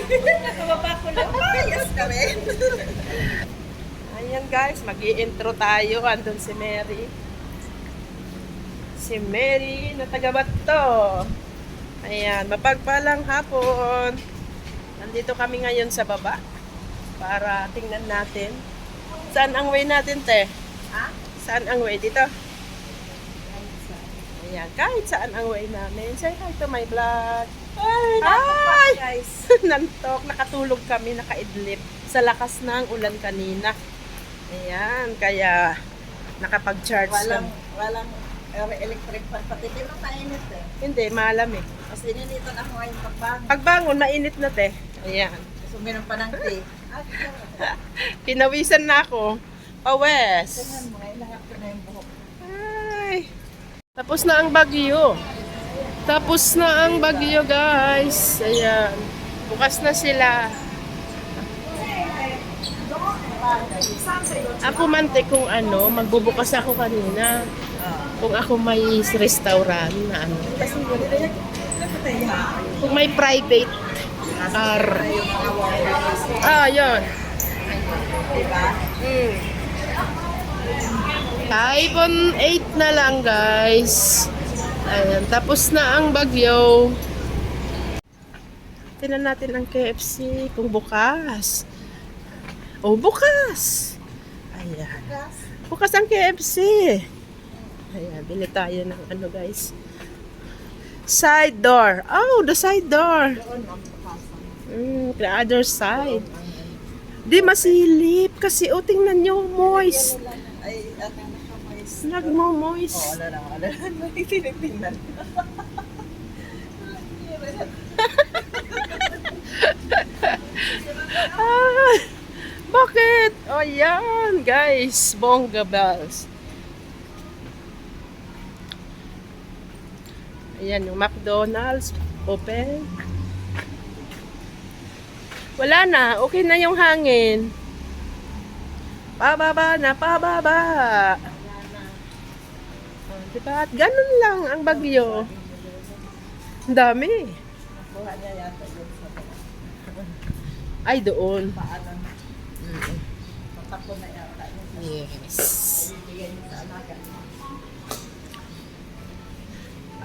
Nakababa ko lang. Yes ka rin. Ayan guys, mag-i-intro tayo. Andun si Mary. Si Mary na taga-Bato. Ayan, mapagpalang hapon. Nandito kami ngayon sa baba para tingnan natin. Saan ang way natin, te? Ha? Saan ang way? Dito? Ayan, kahit saan ang way namin. Say hi to my vlog. Ay! Hi! Guys. Nantok, nakatulog kami, nakaidlip sa lakas ng ulan kanina. Ayan, kaya nakapag-charge Walang electric fan. Pati din ang mainit eh. Hindi, malamig. Kasi ninitan ako ngayon pagbangon. Pagbangon, mainit na, te. Ayan. So, meron pa ng tea. Pinawisan na ako. Pawes. Tingnan mo, ilahap ko na yung buhok. Ay. Tapos na ang bagyo. Tapos na ang bagyo, guys. Ayan. Bukas na sila. Ako mante kung ano, magbubukas ako kanina. Kung ako may restaurant na ano. Kasi Kung may private car. Ah, yun. diba? Typhoon 8 na lang, guys. Ayan, tapos na ang bagyo. Tingnan natin ang KFC kung bukas. Oh, bukas! Ayan. Bukas ang KFC. Ayan, bili tayo ng ano, guys. Side door. Oh, the side door. The other side. Di masilip kasi, oh, tingnan nyo, moist. Ay, ating nakamoist. Nagmo-moist. Wala na. Tinitingnan. Ah, bakit? O yan, guys. Bongga bells. Ayan, yung McDonald's. Open. Wala na. Okay na yung hangin. Pababa na, pababa. Diba? At ganun lang ang bagyo. Ang dami. Nakuha niya yata yun sa Ay, doon. paanan. Matakbo na yata yun. Yes. Bibigyan niya sa alaga.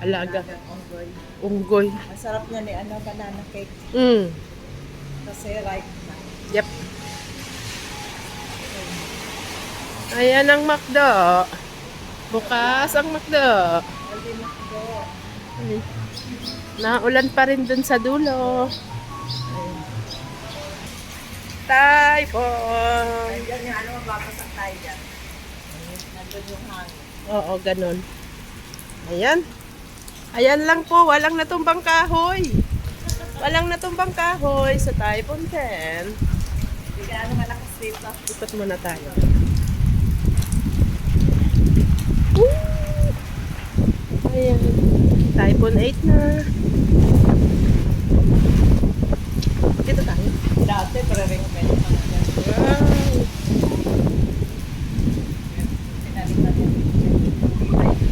Alaga. Onggoy. Unggoy. Masarap niya ni banana cake. Kasi ripe na. Yep. Ayan ang McDo. Bukas ang McDo. Hindi na ko. Ay. Naulan pa rin dun sa dulo. Typhoon. Nandiyan yung mababasak tayo dyan. Nandun yung hangin. Oo, ganun. Ayan. Ayan lang po. Walang natumbang kahoy. Walang natumbang kahoy sa Typhoon 10. Hindi ka ano malakas dito. Ikot muna tayo. Woo! Ayan. Typhoon 8 na. Dito tayo. Dati, pre-ring pa yung mga dyan. Wow. Pinalik na din.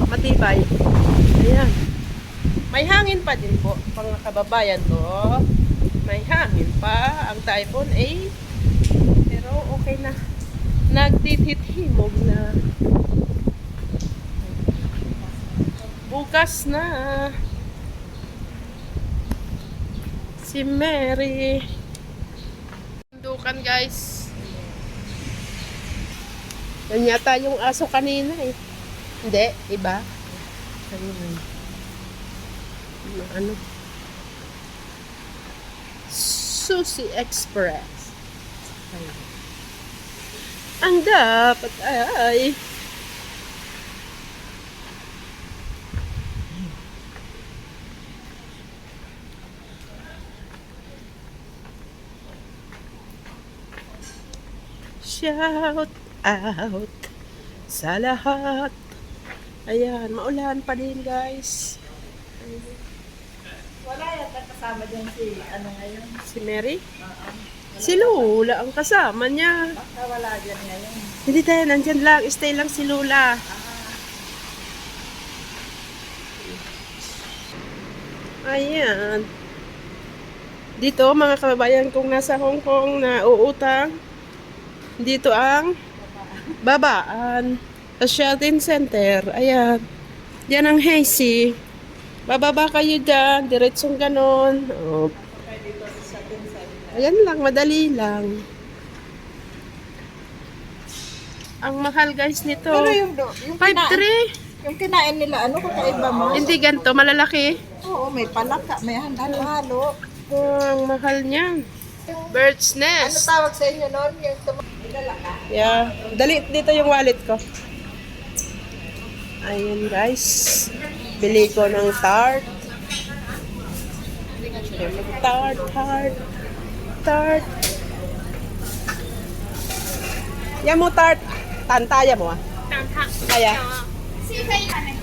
Matibay. Ayan. May hangin pa din po, mga kababayan ko. May hangin pa ang Typhoon 8. Pero okay na. Nagtitithimog na. Bukas na. Si Mary. Dukan, guys. Yan yata yung aso kanina eh. Hindi, iba. Ayun. Ano? Sushi Express. Ayun. Ang dapat ay shout out sa lahat. Ayan, maulan pa din, guys. Wala yata kasama dyan si ngayon. Si Mary? Si Lula ang kasama niya. Baka wala dyan ngayon. Hindi tayo, nandyan lang. Stay lang si Lula. Ayan. Dito, mga kababayan kong nasa Hong Kong na uutang, dito ang babaan sa shopping center. Ayan. Yan ang Hazy. Bababa kayo dyan, diretsong ganon. Oh. Ayan lang, madali lang. Ang mahal guys nito. Pero yung 5.3. yung kinain nila, ano kakaiba mo? Hindi ganito, malalaki. Oo, may palaka, may halo-halo. Oh, ang mahal niyan. Bird's Ano nest. tawag sa inyo noon? Yung tumalaka? Yeah. Dali, dito yung wallet ko. Ayun guys. Bili ko ng tart. Tart. Yan mo tart. Tantaya mo ah. Kaya.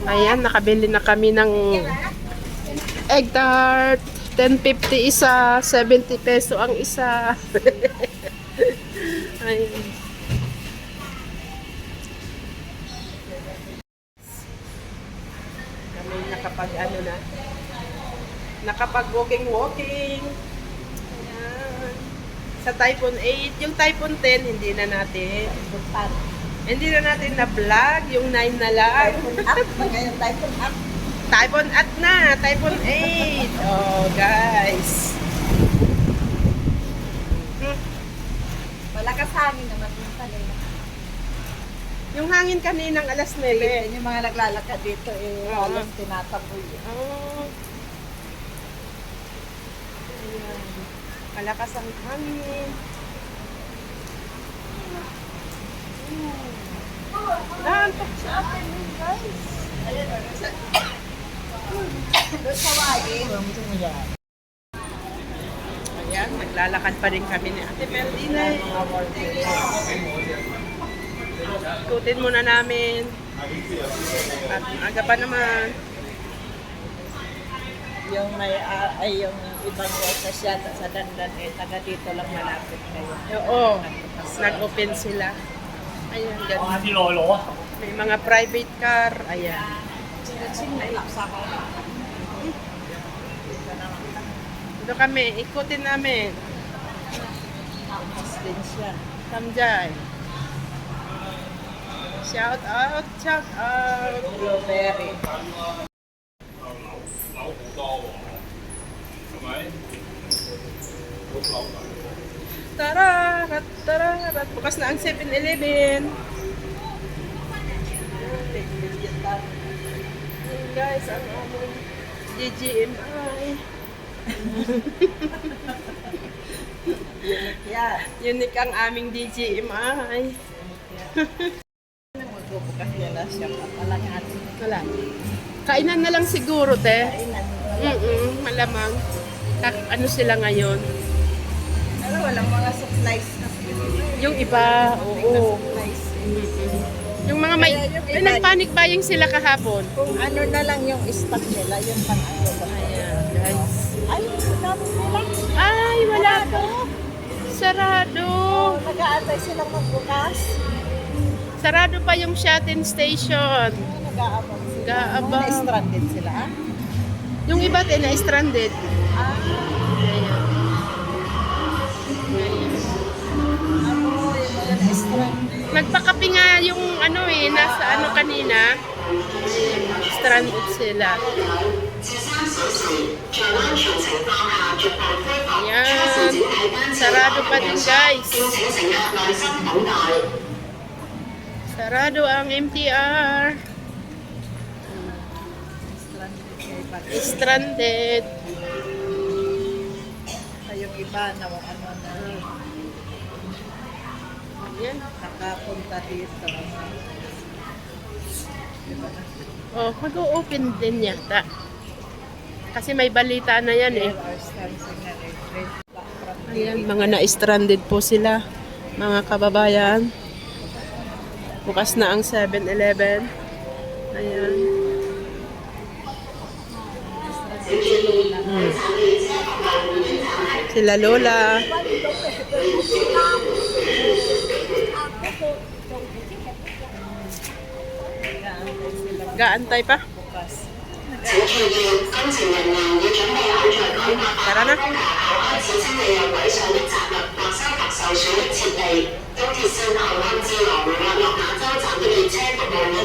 Ayan, nakabili na kami ng egg tart. 10.50 isa, 70 peso ang isa. Ayan. Kami nakapag ano na. Nakapag walking. Ayan. Sa Typhoon 8, yung Typhoon 10 hindi na natin. Hindi na natin na vlog, yung 9 na lang. Typhoon up, ngayon typhoon up. Typhoon at na, Typhoon 8. Oh, guys. Malakas hangin naman yung kanina. Yung hangin kaninang alas 9. Yung mga naglalakad dito, halos tinataboy. Oh. Ayan. Malakas ang hangin. Naantok sa akin, guys. Doon sa wagi. Ayan, naglalakad pa rin kami ni Ate Meldina. Ikutin muna namin. At aga pa naman. Yung may, yung ibang workers yata sa Dandan, taga dito lang malapit kayo. Oo, nag-open sila. Ayan, ganun. May mga private car. Ayan. Dito kami, ikutin namin. Tapos din siya. Kamjay. Shout out. Blueberry. Tararat. Bukas na ang 7-Eleven. Ayan guys, ang aming GGMI. Yan. Unique ang aming DGMI. Magbubukas nila siya. Papalangan. Wala. Kainan na lang siguro, te. Kainan. Malamang. Ano sila ngayon? Pero walang mga supplies na Yung iba, oo. supplies. Yung mga may nagpanic buying sila kahapon. Kung ano na lang yung stock nila, yung pang-ano ba? Ayan, guys. Ay, sabi nila. Ay, wala po. Sarado. Nag-aantay silang magbukas. Sarado pa yung Shatin Station. Nag-aabang sila. Nag-aabang. Na-stranded sila, ah? Yung iba din na stranded. Ah, Ayan. ano, yung mga na-stranded. Nagpakapi nga yung ano nasa ano kanina. Stranded sila. Ayan. Sarado pa din guys. Sarado ang MTR. Stranded. Ay, yung iba na ano na Ayan. nakapunta dito. Oh, mag-o-open din yata. Kasi may balita na yan eh. Ayan, mga na-stranded po sila. Mga kababayan. Bukas na ang 7-Eleven. Ayan. Sila Lola. Gaantay pa? Bukas. Tara na.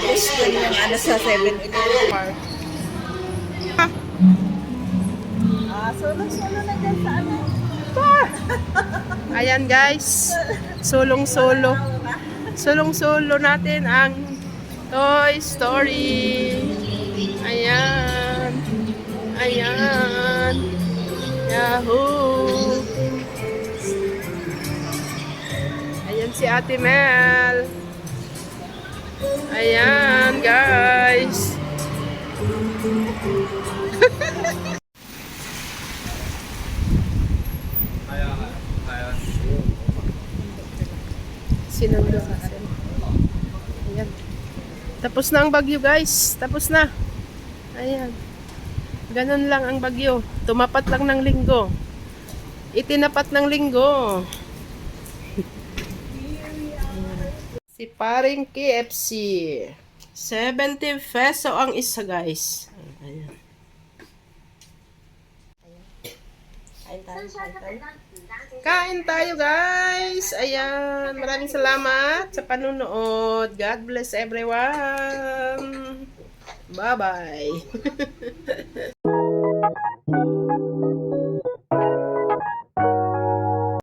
Tapos yun yung ano sa 7-Eleven. Solo-solo na dyan sa ano. Ayan guys, sulong-solo. Sulong-solo natin ang Toy Story. Ayan. Ayan. Yahoo! Ayan si Ate Mel. Ayan guys. Sinundo natin. Ayan. Tapos na ang bagyo guys. Tapos na. Ayan. Ganun lang ang bagyo. Tumapat lang ng linggo. Itinapat ng linggo. Si paring KFC. 70 peso ang isa guys. Ayan. Kain tayo guys. Ayan. Maraming salamat sa panunood. God bless everyone. Bye-bye.